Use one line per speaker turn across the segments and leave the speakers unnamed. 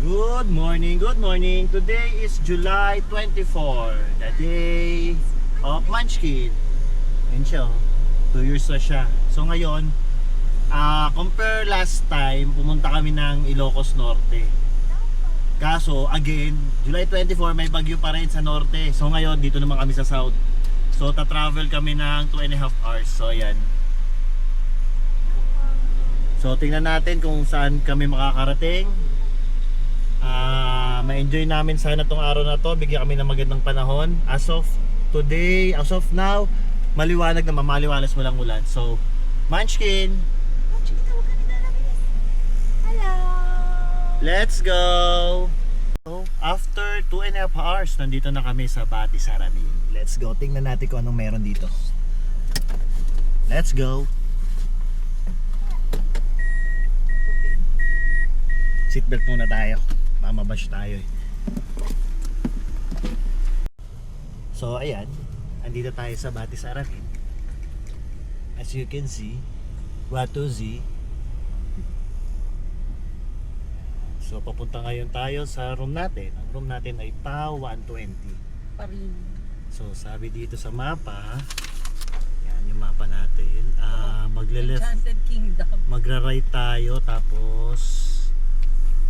Good morning, good morning. Today is July 24, the day of Munchkin. Ayun siya, 2 years na siya. So ngayon, compare last time, pumunta kami ng Ilocos Norte. Kaso, again, July 24, may bagyo pa rin sa Norte. So ngayon, dito naman kami sa South. So ta-travel kami ng 2.5 hours. So ayan. So tingnan natin kung saan kami makakarating. Ma-enjoy namin sana tong araw na to. Bigyan kami ng magandang panahon. As of today, as of now, maliwanag na, mamaliwalas mo lang ulan. So, Munchkin,
Hello!
let's go! So, after 2.5 hours, nandito na kami sa Bati Saramin. Let's go. Tingnan natin kung anong meron dito. Let's go! Seatbelt muna tayo. Mamabash tayo eh. So ayan, andito tayo sa Bati Saramin. As you can see, Watuzi. So papunta ngayon tayo sa room natin. Ang room natin ay PAO 120.
Parin.
So sabi dito sa mapa, yan yung mapa natin. Magle-left,
Enchanted Kingdom.
magra-right tayo tapos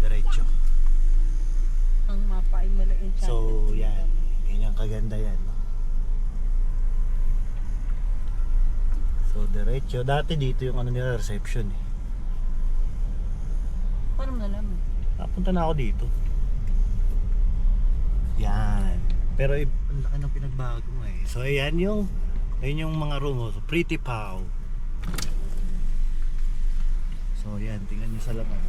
diretso.
Ang mapa ay mula Enchanted
So
Kingdom.
yan, ganyan kaganda yan. So diretso, dati dito yung ano nila, reception eh.
Paano mo nalaman?
Napunta na ako dito. Yan. Pero ang laki ng pinagbago mo eh. So ayan yung mga room mo. So, Pretty Pau. So yan, tingnan nyo sa laman.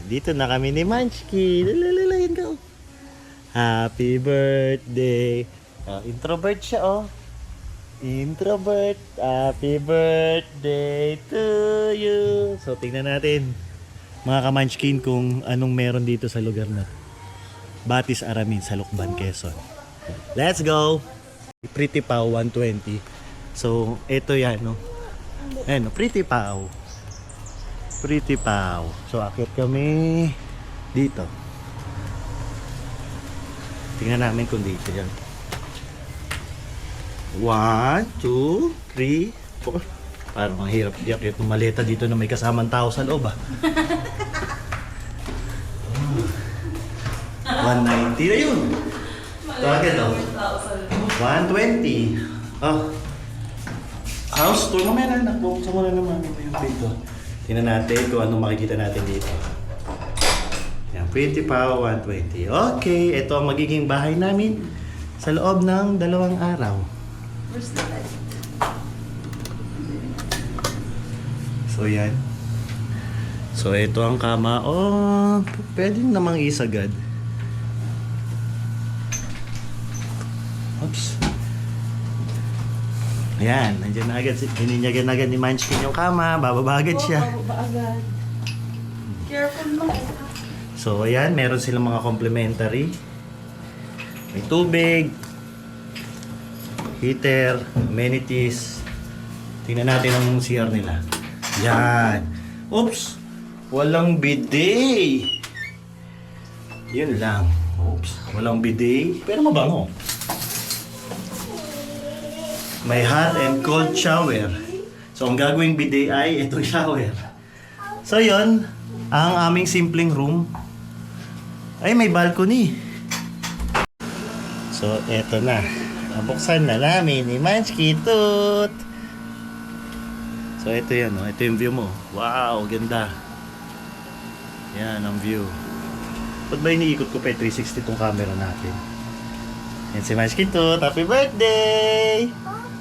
Dito na kami ni Munchkin. Lalalayin ka. Happy birthday. Introvert siya oh. Introvert. Happy birthday to you. So tingnan natin mga ka-Munchkin kung anong meron dito sa lugar na Bati Saramin sa Lucban, Quezon. Let's go. Pretty Pau 120. So ito yan no. Ayan no, Pretty Pau. Pretty Pau. So akit kami dito. Tingnan namin kung dito yan. 1, 2, 3, 4. Parang ang hirap i-akit ng maleta dito na may kasamang tao sa loob 190 na yun. Tagad oh. 120. House tour. Mamaya na, buksan mo na naman yung dito. Tingnan natin kung ano makikita natin dito. Yan, Pretty Pau 120. Okay, ito ang magiging bahay namin sa loob ng 2 araw.
Where's the light?
So yan. So ito ang kama. Oh, pwede namang isagad. Oops. Ayan, nandiyan na agad. Hininyagan agad ni Munchkin yung kama. Bababa agad siya.
Bababa agad. Careful mo.
So ayan, meron silang mga complimentary. May tubig, heater, amenities. Tingnan natin ang CR nila. Yan. Oops! Walang bidet. Yun lang. Oops. Walang bidet. Pero mabango. May hot and cold shower. So ang gagawing bidet ay itong shower. So yun, ang aming simpleng room. Ay, may balcony. So eto na. Nabuksan na namin ni Munchkin Toot. So ito yan, oh. Ito yung view mo. Wow, ganda. Yan ang view. Ba't ba iniikot ko pa 360 tong camera natin? Yan si Munchkin Toot. Happy birthday!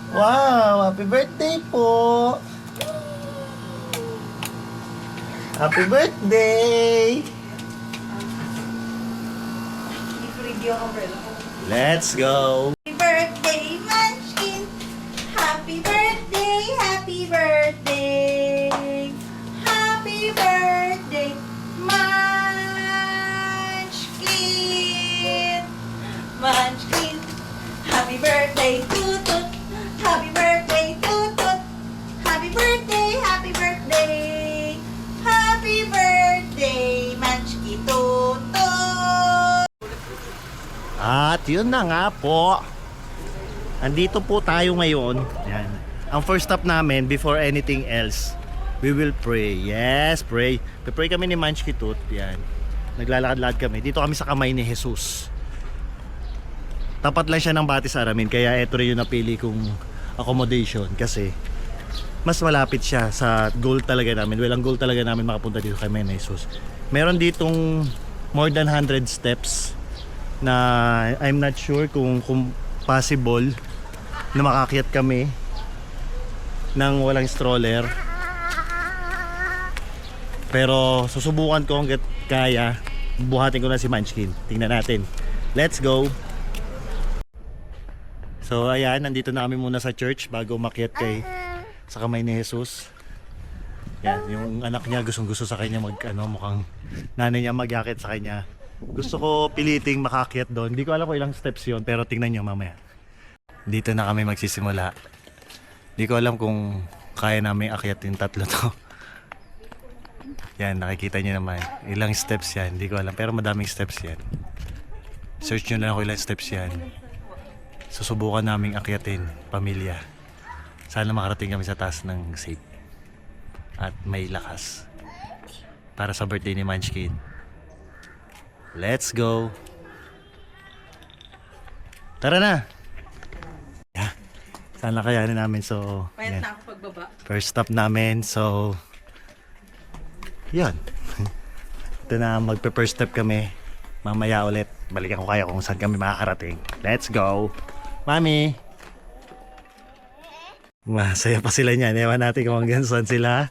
Wow, happy birthday po! Happy birthday!
I-free yung umbrella ko.
Let's go!
Happy birthday, Munchkin! Happy birthday! Happy birthday! Happy birthday, Munchkin! Munchkin! Happy birthday, Tutut! Happy birthday, Tutut! Happy birthday! Happy birthday! Happy birthday, Munchkin!
yun na nga po. Andito po tayo ngayon. Yan. Ang first stop namin before anything else, we will pray. Yes, pray. Pray kami ni Manchki Tut. Yan. Naglalakad-lakad kami. Dito kami sa kamay ni Jesus. Tapat lang siya ng Batis Aramin. Kaya ito rin yung napili kong accommodation. Kasi mas malapit siya sa goal talaga namin. Well, ang goal talaga namin makapunta dito kay Kamay ni Jesus. Meron ditong more than 100 steps na I'm not sure kung possible na makakyat kami nang walang stroller, pero susubukan ko hanggat kaya. Buhatin ko na si Munchkin. Tingnan natin. Let's go. So ayan, nandito na kami muna sa church bago umakyat sa kamay ni Jesus. Yan, yung anak niya gustong-gusto sa kanya mukhang nanay niya magyakit sa kanya. Gusto ko piliting makakyat doon. Hindi ko alam kung ilang steps yon, pero tingnan nyo mamaya. Dito na kami magsisimula. Hindi ko alam kung kaya namin akyat yung tatlo to. Yan, nakikita nyo naman. Ilang steps yan, hindi ko alam. Pero madaming steps yan. Search nyo na kung ilang steps yan. Susubukan naming akyatin, pamilya. Sana makarating kami sa taas ng safe. At may lakas. Para sa birthday ni Munchkin. Let's go! Tara na! Yeah. Sana kayanin namin. So,
Payat
yan.
na ako pagbaba.
First stop namin. So, yan. Ito na, magpe-first step kami. Mamaya ulit. Balikan ko kaya kung saan kami makakarating. Let's go! Mami! Masaya pa sila niyan. Ewan natin kung hanggang saan sila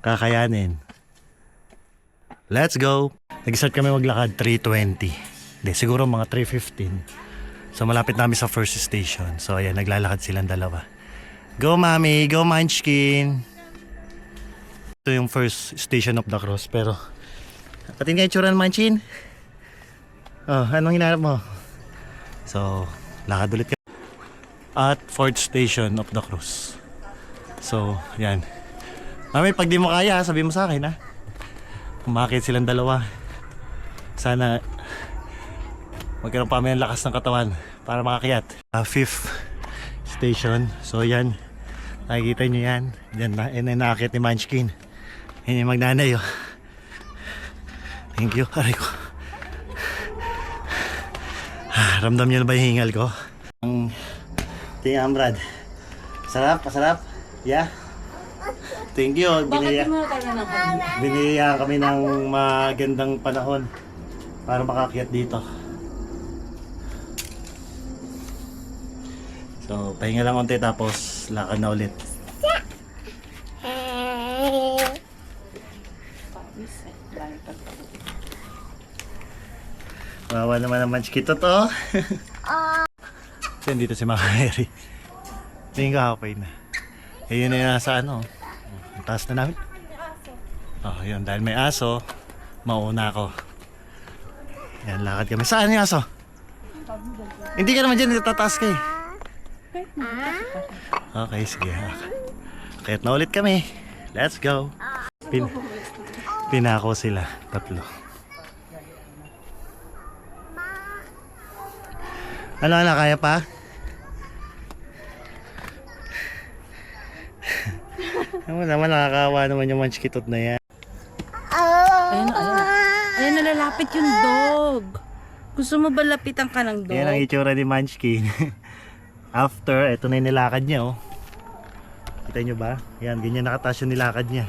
kakayanin. Let's go! Nag-start kami maglakad 3:20. Hindi, siguro mga 3:15. So malapit namin sa first station. So ayan, naglalakad silang dalawa. Go Mami! Go Munchkin! Ito yung first station of the cross. Pero patin nga itsura ng Munchkin. Oh, anong hinarap mo? So, lakad ulit ka. At fourth station of the cross. So, yan. Mami, pag di mo kaya, sabi mo sa akin ha. Umakit silang dalawa. Sana magkaroon pa kami ng lakas ng katawan para makakyat. Fifth station. So yan, nakikita nyo yan. Yan na nakakit ni Munchkin. Yan yung magnanay oh. Thank you. Aray ko. Ramdam nyo na ba yung hingal ko? Tingnan Brad. Sarap, pasarap. Yeah. Thank you.
Bakit mo tayo ng kanya?
Binilihan kami ng magandang panahon para makakyat dito. So, pahinga lang konti tapos lakad na ulit. Wawa naman ang Munchkin to. Yan dito si Makaheri. Tingin ka okay na. Eh yun na yung nasa ano. Ang taas na namin. Oh, yun. Dahil may aso, mauna ako. Yan, lakad kami. Saan yung aso? Hindi ka naman dyan, tataas ka eh. Okay, sige. Kahit na ulit kami. Let's go. Pinako sila, tatlo. Ano, kaya pa? Naman naman, nakakawa naman yung Munchkitot na yan.
Ayun, ayun. Ayun, nalalapit yung dog. Gusto mo ba lapitan ka ng dog?
Yan ang itsura ni Munchkin. After, ito na yung nilakad niya oh. Kita nyo ba? Yan, ganyan nakataas yung nilakad niya.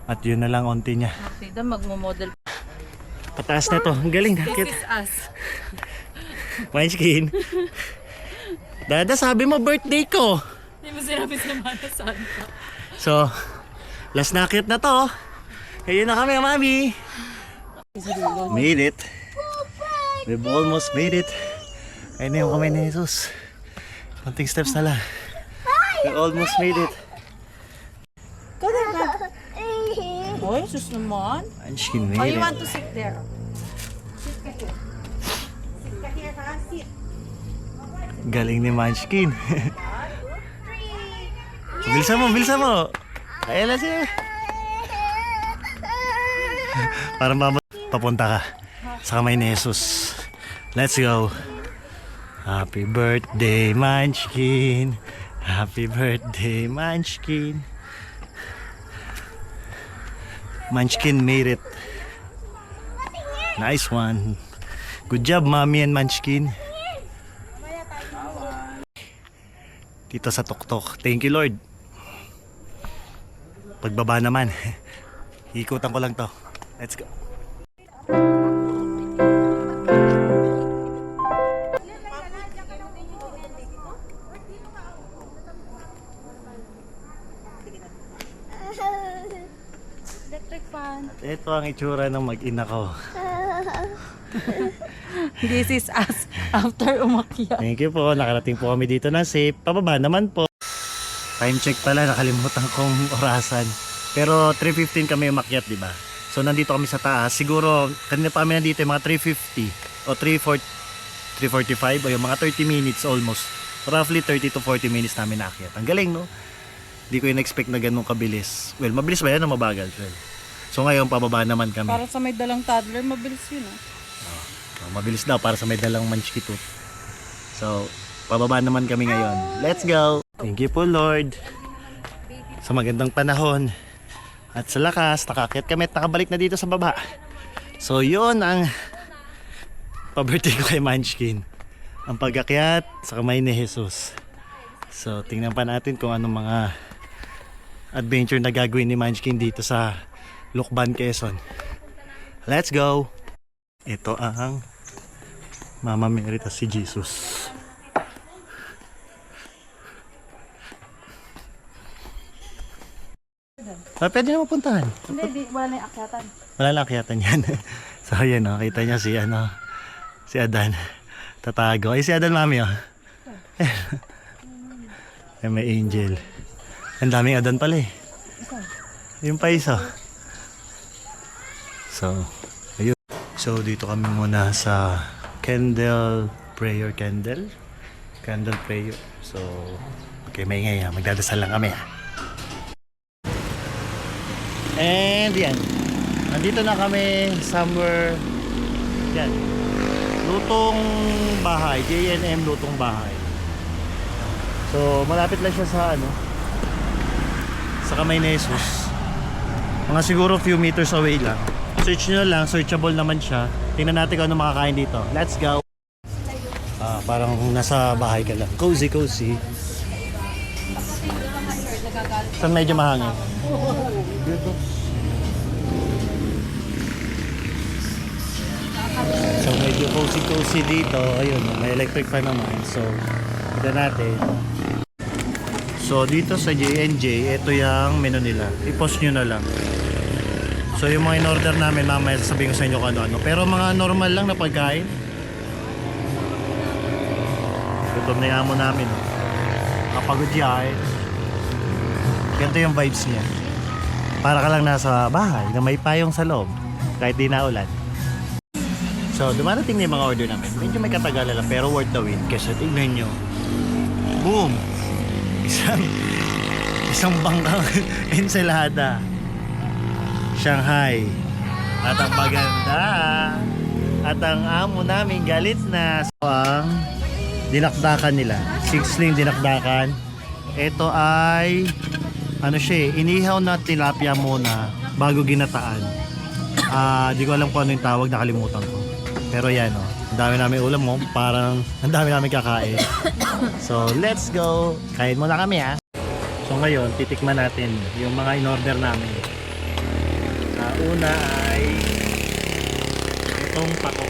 At yun na lang onti niya.
Tida, magmo-model.
Pataas na to, ang galing.
This is us.
Munchkin. Dada, sabi mo birthday ko.
Hindi mo sinabi sa Mana Santa.
So, last nakit na to. Ayun na kami, Mami. Made it. We've almost made it. Ayun na yung kamay ni Jesus. Konting steps na lang. We almost made it.
Boy, sus naman.
Munchkin
Oh,
made
you
it.
want to sit there? Sit ka here. Sit ka here, ha? Sit.
Galing ni Munchkin. Bilisan mo, bilisan mo. Ayan na siya. Para papunta ka sa kamay ni Jesus. Let's go. Happy birthday, Munchkin. Happy birthday, Munchkin. Munchkin made it. Nice one. Good job, Mommy and Munchkin. Dito sa tuktok. Thank you, Lord. Pagbaba naman. Ikutan ko lang to. Let's go.
Electric fan.
Ito ang itsura ng mag-ina ko.
This is us after umakyat.
Thank you po. Nakarating po kami dito na safe. Pababa naman po. Time check pala. Nakalimutan kong orasan. Pero 3:15 kami umakyat, di ba? So nandito kami sa taas. Siguro kanina pa kami nandito yung mga 3:50 o 3:45 o yung mga 30 minutes almost. Roughly 30 to 40 minutes namin naakyat. Ang galing, no? Hindi ko in-expect na ganun kabilis. Well, mabilis ba yan o mabagal? Well, so ngayon, pababa naman kami.
Para sa may dalang toddler, mabilis yun
Mabilis daw para sa may dalang Munchkin tooth. So, pababa naman kami ngayon. Let's go! Thank you po, Lord. Sa magandang panahon. At sa lakas, nakaakyat kami at nakabalik na dito sa baba. So, yun ang pa-birthday ko kay Munchkin. Ang pag-akyat sa kamay ni Jesus. So, tingnan pa natin kung anong mga adventure na gagawin ni Munchkin dito sa Lukban, Quezon. Let's go! Ito ang Mama Mary at si Jesus. Pwede na mapuntahan.
Hindi, wala na yung akyatan.
Wala lang akyatan yan. So yan o, kita niya si si Adan. Tatago. Ay si Adan, Mami o. Ay, may angel. Ang daming Adan pala eh. Yung pa isa. So, ayun. So dito kami muna sa Candle Prayer. Candle Prayer. So, okay, may ingay ha. Magdadasal lang kami ha. And yan. Nandito na kami somewhere. Yan. Lutong bahay. J&M Lutong bahay. So, malapit lang siya sa sa kamay ni Jesus. Mga siguro few meters away lang. Search nyo lang, searchable naman siya. Tingnan natin kung ano makakain dito. Let's go! Parang nasa bahay ka lang. Cozy. Saan medyo mahangin? Dito. So medyo cozy dito. Ayun, may electric fan naman. So, ito natin. So dito sa J&J, ito yung menu nila. I-post nyo na lang. So yung mga in-order namin, mamaya sasabihin ko sa inyo kung ano-ano. Pero mga normal lang na pagkain. Gutom na yung amo namin. Kapagod yan. Ganito yung vibes niya. Para ka lang nasa bahay na may payong sa loob. Kahit di na ulan. So dumarating na yung mga order namin. Medyo may katagalan lang pero worth the wait. Kasi tignan nyo. Boom! Isang bangkang ensalada. Shanghai. At ang maganda. At ang amo namin galit na. So, ang dinakdakan nila. 6 dinakdakan. Ito ay inihaw na tilapia muna bago ginataan. Di ko alam kung ano yung tawag, nakalimutan ko. Pero yan ang dami namin ulam mo, parang ang dami namin kakain. So let's go. Kain muna kami ha. So ngayon, titikman natin yung mga in-order namin. Una ay itong pako.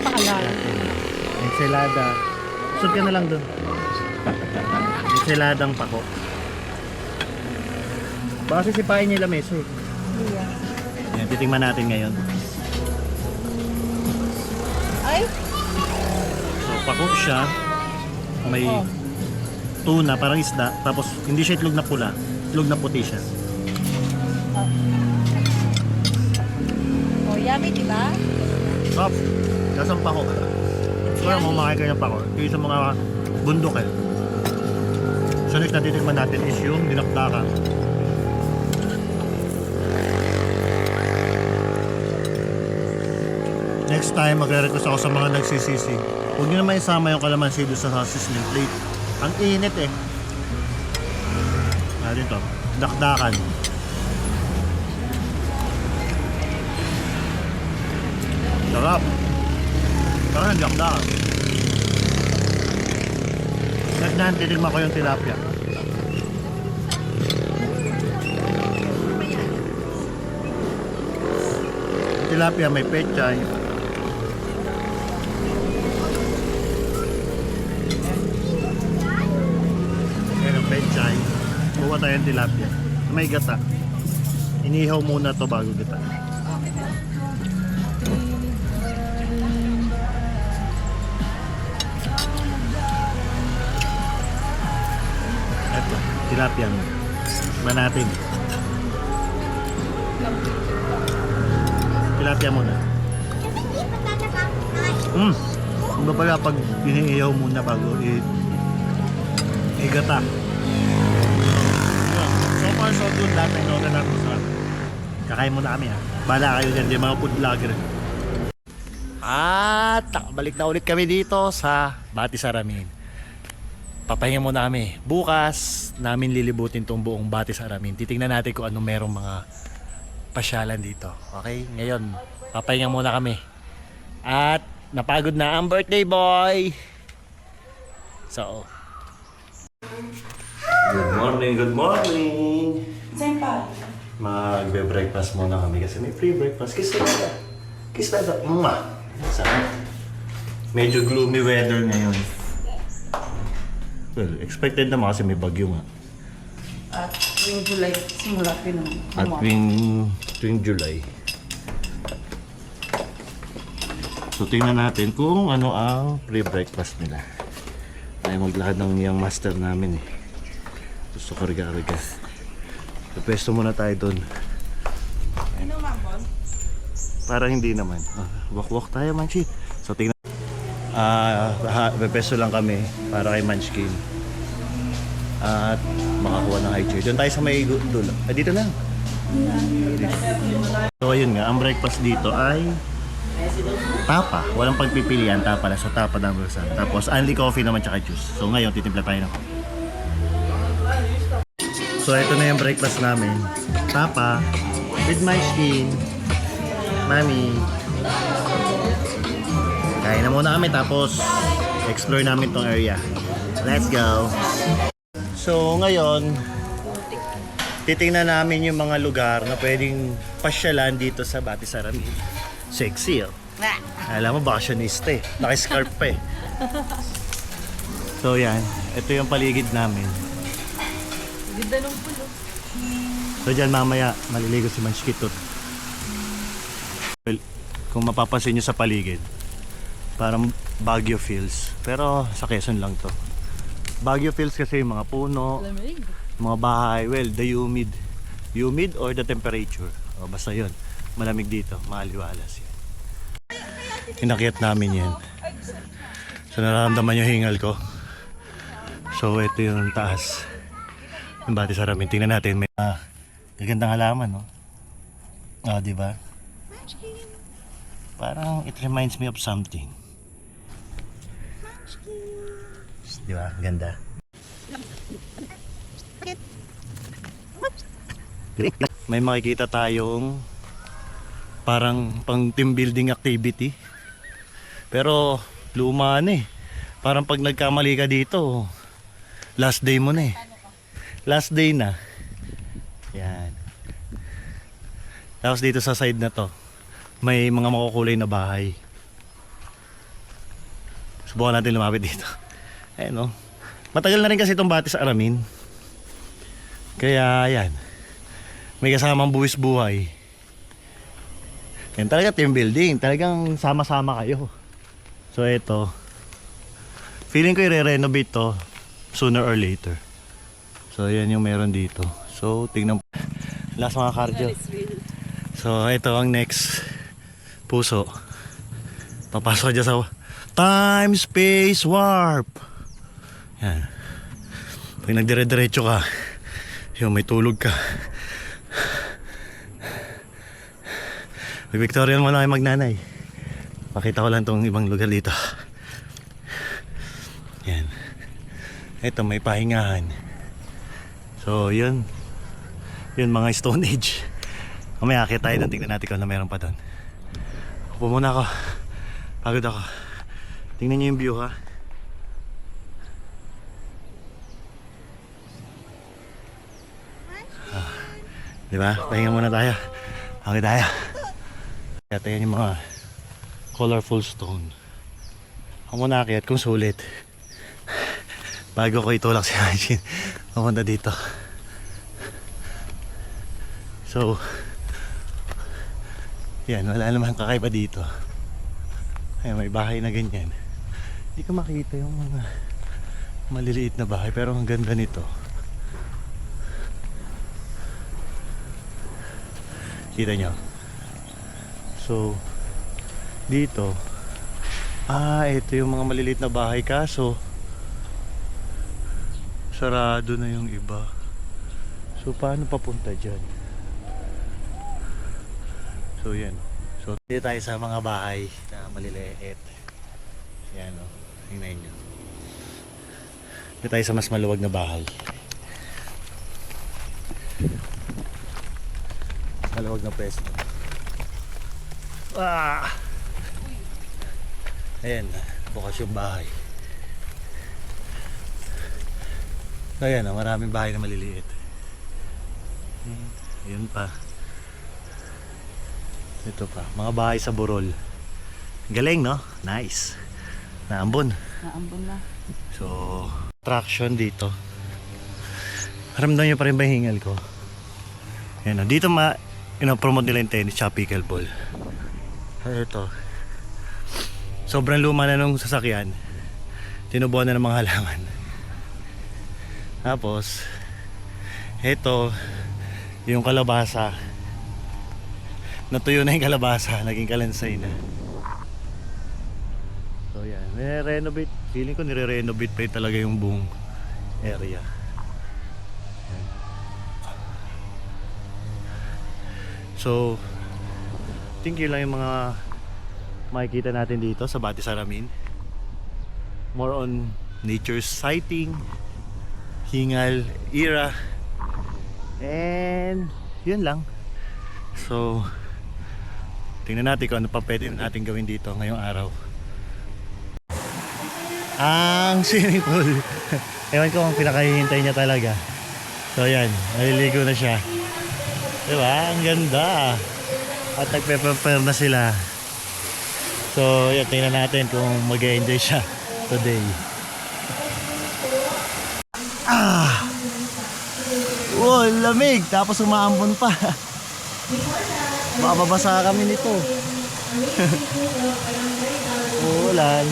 Paalala.
Ensalada. Sud ka na lang dun. Ensaladang pako. Baka sisipain nila meso eh. Yan, titingnan natin ngayon.
Ay?
So, pako siya. May tuna, parang isda. Tapos, hindi siya itlog na pula. Itlog na puti siya.
Oh, yummy, di ba?
Stop! Kasang pako. Siguro mo makakain ng pako. Ito yung sa mga bundok eh. So next na titikman natin is yung dinakdakan. Next time, magre-request ako sa mga nagsisisi. Huwag nyo naman isama yung kalamansi doon sa sizzling plate. Ang init eh. Dito, dakdakan. Sarap. Parang dakdakan. Next na, titigman ko yung tilapia. Tilapia may pechay. Ayan ang pechay. Buwa tayong tilapia. May gata. Inihaw muna to bago gata. Ito, tilapia. Ba natin. Tilapia muna. Iba pala pag inihaw muna bago igata. So far so good, lahat ng order natin sa kakain muna kami ha. Bala kayo dyan, yung mga food vlogger. At balik na ulit kami dito sa Batis Aramin. Papahinga muna kami. Bukas namin lilibutin tong buong Batis Aramin. Titingnan natin kung anong merong mga pasyalan dito. Okay? Ngayon, papahinga muna kami. At napagod na ang birthday boy. So, good morning, good morning.
Senpai.
Magbe-breakfast muna kami kasi may free breakfast. Kiss na ka. Kiss na ka. Sarap. Medyo gloomy weather ngayon. Well, expected naman kasi may bagyo nga.
At tuwing July, simula pinong.
At tuwing July. So tingnan natin kung ano ang free breakfast nila. Ay maglakad ng yung master namin eh. Gusto karga-karga. So pwesto muna tayo doon.
Ano mambon?
Para hindi naman. Walk-walk tayo, Manchi. So tingnan. Pepeso lang kami para kay Munchkin. At makakuha ng high chair. Doon tayo sa may dulo. Dito lang. So ayun nga, ang breakfast dito ay tapa. Walang pagpipilian, tapa lang. So tapa number 1. Tapos only coffee naman tsaka juice. So ngayon, titimpla tayo ng coffee. So ito na yung breakfast namin. Tapa with Munchkin. Mami. Kain na muna kami tapos explore namin tong area. Let's go! So ngayon, titingnan namin yung mga lugar na pwedeng pasyalan dito sa Batis Aramin. Sexy oh. Alam mo, bakasyon-ista eh. Naka-scarf pa eh. So yan, ito yung paligid namin.
Ganda ng pulo.
So dyan mamaya, maliligo si Manchkitot. Well, kung mapapansin nyo sa paligid, parang Baguio feels. Pero sa Quezon lang to. Baguio feels kasi yung mga puno,
Lamig.
mga bahay, well, the humid or the temperature. O, basta yun, malamig dito, maaliwalas yan. Inakyat namin yan. So nararamdaman yung hingal ko. So ito yung taas ng Batis Aramin. Tingnan natin, may gagandang halaman, no? Di ba? Parang it reminds me of something. Di ba? Ganda. May makikita tayong parang pang team building activity. Pero luma na eh. Parang pag nagkamali ka dito, last day mo na eh. Last day na. Yan. Tapos dito sa side na to, may mga makukulay na bahay. Subukan natin lumapit dito. Ayan o. Matagal na rin kasi itong Batis Aramin. Kaya yan. May kasamang buwis buhay. Yan talaga team building. Talagang sama-sama kayo. So ito. Feeling ko i-renovate to sooner or later. So yan yung meron dito. So tingnan. Last mga cardio. So ito ang next puso. Papasok dyan sa time, space, warp. Yan. Pag nagdire-diretso ka, yung may tulog ka. Pag Victorian mo na kayo magnanay. Pakita ko lang tong ibang lugar dito. Yan. Ito may pahingahan. So yun. Yun mga Stone Age. Mamaya akit tayo doon. Tingnan natin kung ano meron pa doon. Upo muna ako. Pagod ako. Tingnan nyo yung view ha. Diba? Pahinga muna tayo. Okay tayo. Kaya yan yung mga colorful stone. Ako muna akit kung sulit. Bago ko itulak si Hajin. Pumunta dito. So, yan. Wala naman kakaiba dito. Ay, may bahay na ganyan. Hindi ko makita yung mga maliliit na bahay. Pero ang ganda nito. Kita nyo. So dito ito yung mga maliliit na bahay kaso sarado na yung iba. So paano papunta dyan? So yan. So dito tayo sa mga bahay na maliliit. Yan o. Tingnan nyo. Dito tayo sa mas maluwag na bahay. Maluwag na pwesto. Ayan, bukas yung bahay. Ayan, maraming bahay na maliliit. Ayan pa. Ito pa, mga bahay sa burol. Galing no? Nice. Naambon.
Naambon na.
So, attraction dito. Ramdam nyo pa rin ba yung hingal ko? Ayan, dito promote nila yung tennis tsaka pickleball. Ito. Sobrang luma na nung sasakyan. Tinubuan na ng mga halaman. Tapos, ito, yung kalabasa. Natuyo na yung kalabasa. Naging kalansay na. So yan. Nire-renovate. Feeling ko nire-renovate pa talaga yung buong area. So, think yun lang yung mga makikita natin dito sa Bati Saramin. More on nature sighting, hingal, era, and yun lang. So, tingnan natin kung ano pa pwede natin gawin dito ngayong araw. Ang swimming pool. Ewan ko kung pinakahihintay niya talaga. So yan, naliligo na siya. Diba? Ang ganda. At nagpe-prepare na sila. So, yan, tingnan natin kung mag-enjoy siya today. Wow, lamig. Tapos umaambon pa. Baka mabasa kami nito. Ulan.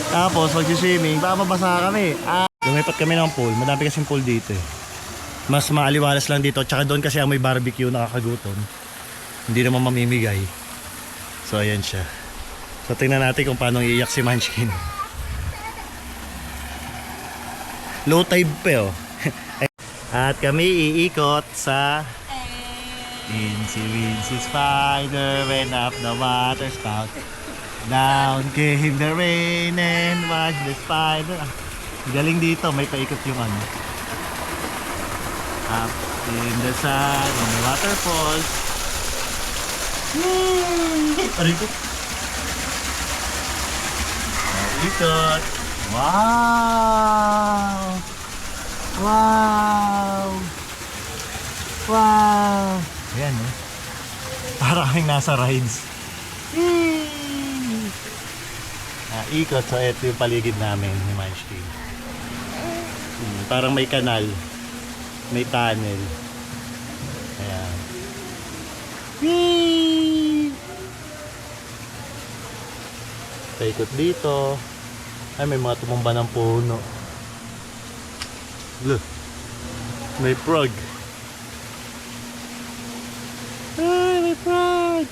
Tapos, mag-swimming. Baka mabasa kami. Lumipat kami ng pool. Madami kasing pool dito eh. Mas maaliwalas lang dito. Tsaka doon kasi ang may barbecue nakakagutom. Hindi naman mamimigay. So ayan siya. So tingnan natin kung paano iiyak si Munchkin. Low tide pa oh. At kami iikot sa Incy Wincy Spider went up the water spout. Down came the rain and watch the spider. Galing dito. May paikot yung ano. Up in the sun, in the waterfalls. Aray ko. Ikot. Wow! Wow! Wow! Ayan eh. Parang nasa rides. Ikot. So ito yung paligid namin ni Munchkin. Parang may kanal. May tunnel. Ayan. Whee! Paikot dito. Ay, may mga tumumba ng puno. Look. May frog. Ay, may frog.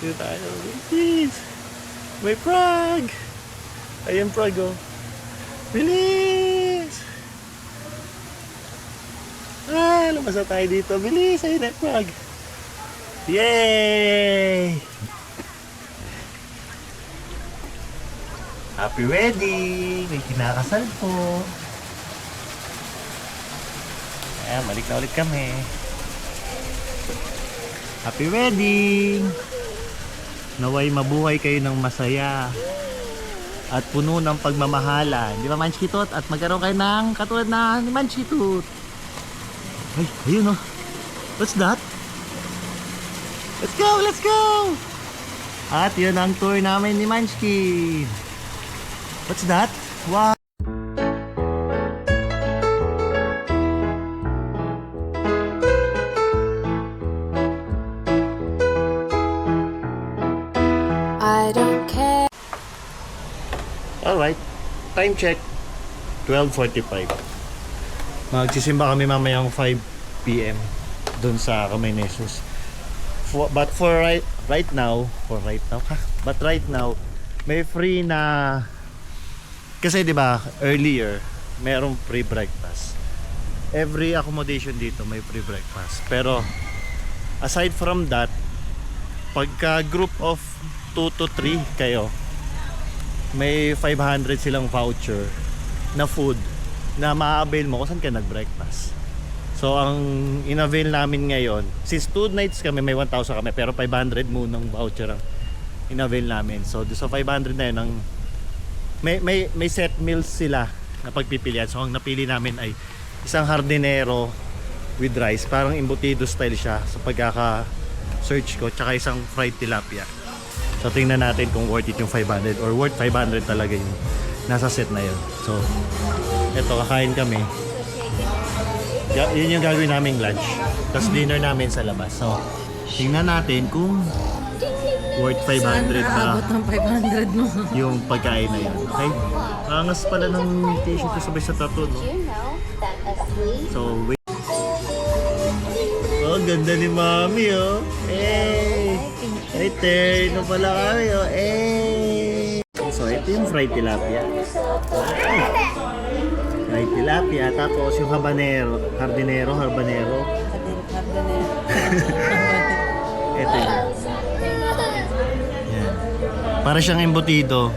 Dito tayo. Please. May frog. Ayan frog oh. Bilis! Ah, lumabas na tayo dito. Bilis! Ayun, network. Yay! Happy wedding! May kinakasal po. Ayan, balik na ulit kami. Happy wedding! Naway mabuhay kayo ng masaya at puno ng pagmamahalan. Di ba, Manchikitot? At magkaroon kayo ng katulad na ni Manchikitot. Ay, ayun oh. What's that? Let's go! Let's go! At yun ang tour namin ni Manchkin. What's that? Wow!
I don't care.
Alright, time check 12:45. Magsisimba kami mamayang 5 PM doon sa Camainesos. But right now, may free na kasi 'di ba earlier merong free breakfast. Every accommodation dito may free breakfast. Pero aside from that, pagka group of 2 to 3 kayo, may 500 silang voucher na food na ma-avail mo kung saan ka nag-breakfast. So ang in-avail namin ngayon, since 2 nights kami, may 1,000 kami, pero 500 munang voucher ang in-avail namin. So sa 500 na yun, may set meals sila na pagpipilian. So ang napili namin ay isang hardinero with rice, parang embutido style siya sa pagkaka-search ko, tsaka isang fried tilapia. So tingnan natin kung worth it yung 500 or worth 500 talaga yung nasa set na yun. So eto, kakain kami. Yun yung gagawin naming lunch. Tapos dinner namin sa labas. So tingnan natin kung worth 500
Saan
na
ng 500 mo?
yung pagkain na yun. Okay? Angas pala ng t-shirt ko sabay sa tattoo, no? So wait. Oh, ganda ni Mami, oh. Hey! Right there, no pala kami, oh. Hey! So, ito yung fried tilapia. Fried tilapia, tapos yung hardinero. Ito yun. Yan. Para siyang embutido.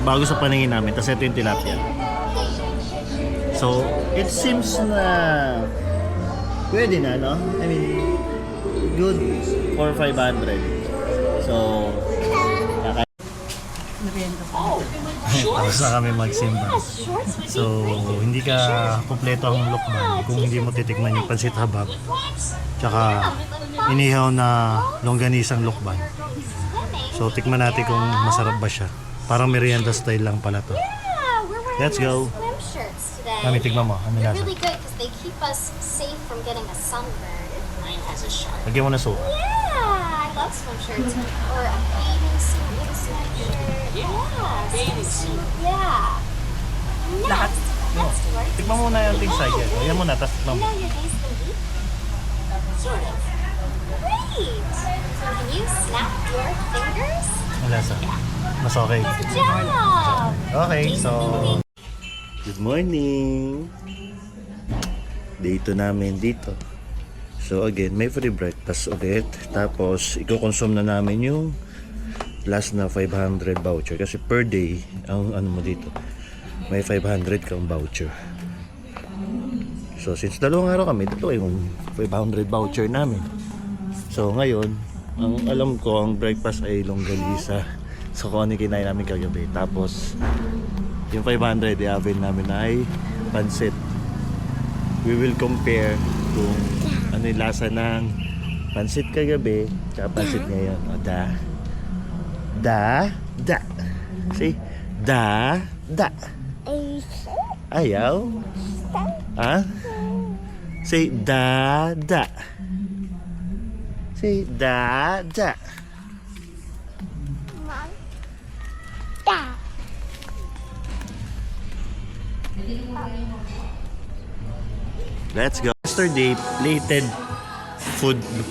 Bago sa paningin namin. Tapos ito yung tilapia. So, it seems na pwede na, no? I mean, good for 500. So, tapos na kami magsimba. So, hindi ka kompleto ang lukban kung hindi mo titikman yung pansit habab. Tsaka, inihaw na longganisang lukban. So, tikman natin kung masarap ba siya. Parang merienda style lang pala to. Let's go. Mami, tignan mo. Ano lasa?
Really good because they keep us safe from getting a sunburn. Mine has a shark.
Lagyan mo na soup.
Yeah, I love swim shirts. Or a bathing suit with a sweatshirt. Yeah, bathing suit. Yeah. Next, let's work.
Tikman mo na yung thing side yan. Ayan mo na, tapos tikman
You
mo.
know your day's been deep? Sort of. Great. So can you snap your fingers?
Ang lasa. Mas okay.
Good job.
Okay, so good morning. Day 2 namin dito. So again, may free breakfast ulit. Tapos i-consume na namin yung last na 500 voucher kasi per day ang ano mo dito. May 500 kang voucher. So since dalawang araw kami, dito yung 500 voucher namin. So ngayon, ang alam ko ang breakfast ay longganisa. So kung ano yung kinain namin kagabi. Tapos yung 500 i-avail namin ay pansit. We will compare kung ano yung lasa ng pansit kagabi tsaka pansit ngayon. O da. See? Da. Ayaw? Ha? Say da. Say da. Let's go. Yesterday,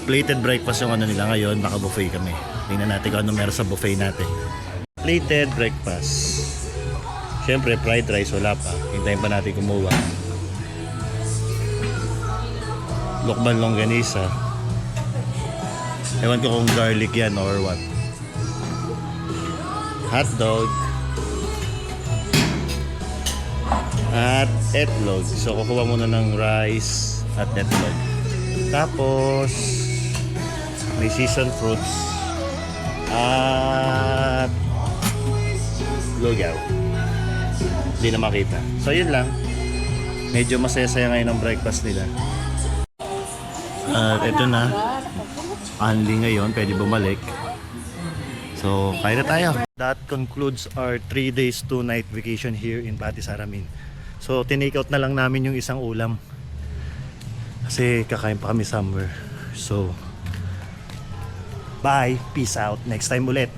plated breakfast yung ano nila. Ngayon, naka-buffet kami. Tingnan natin kung ano meron sa buffet natin. Plated breakfast. Siyempre, fried rice, wala pa. Hintayin pa natin kumuha. Lokban longganisa. Ewan ko kung garlic yan or what. Hotdog. At etlog. So, kukuha muna ng rice at etlog. Tapos, may seasoned fruits. At lugaw. Hindi na makita. So, yun lang. Medyo masaya-saya ngayon ang breakfast nila. At ito na. Only ngayon, pwede bumalik. So, kaya na tayo. That concludes our 3 days 2 night vacation here in Pati Saramin. So, tinake out na lang namin yung isang ulam. Kasi kakain pa kami somewhere. So, bye. Peace out. Next time ulit.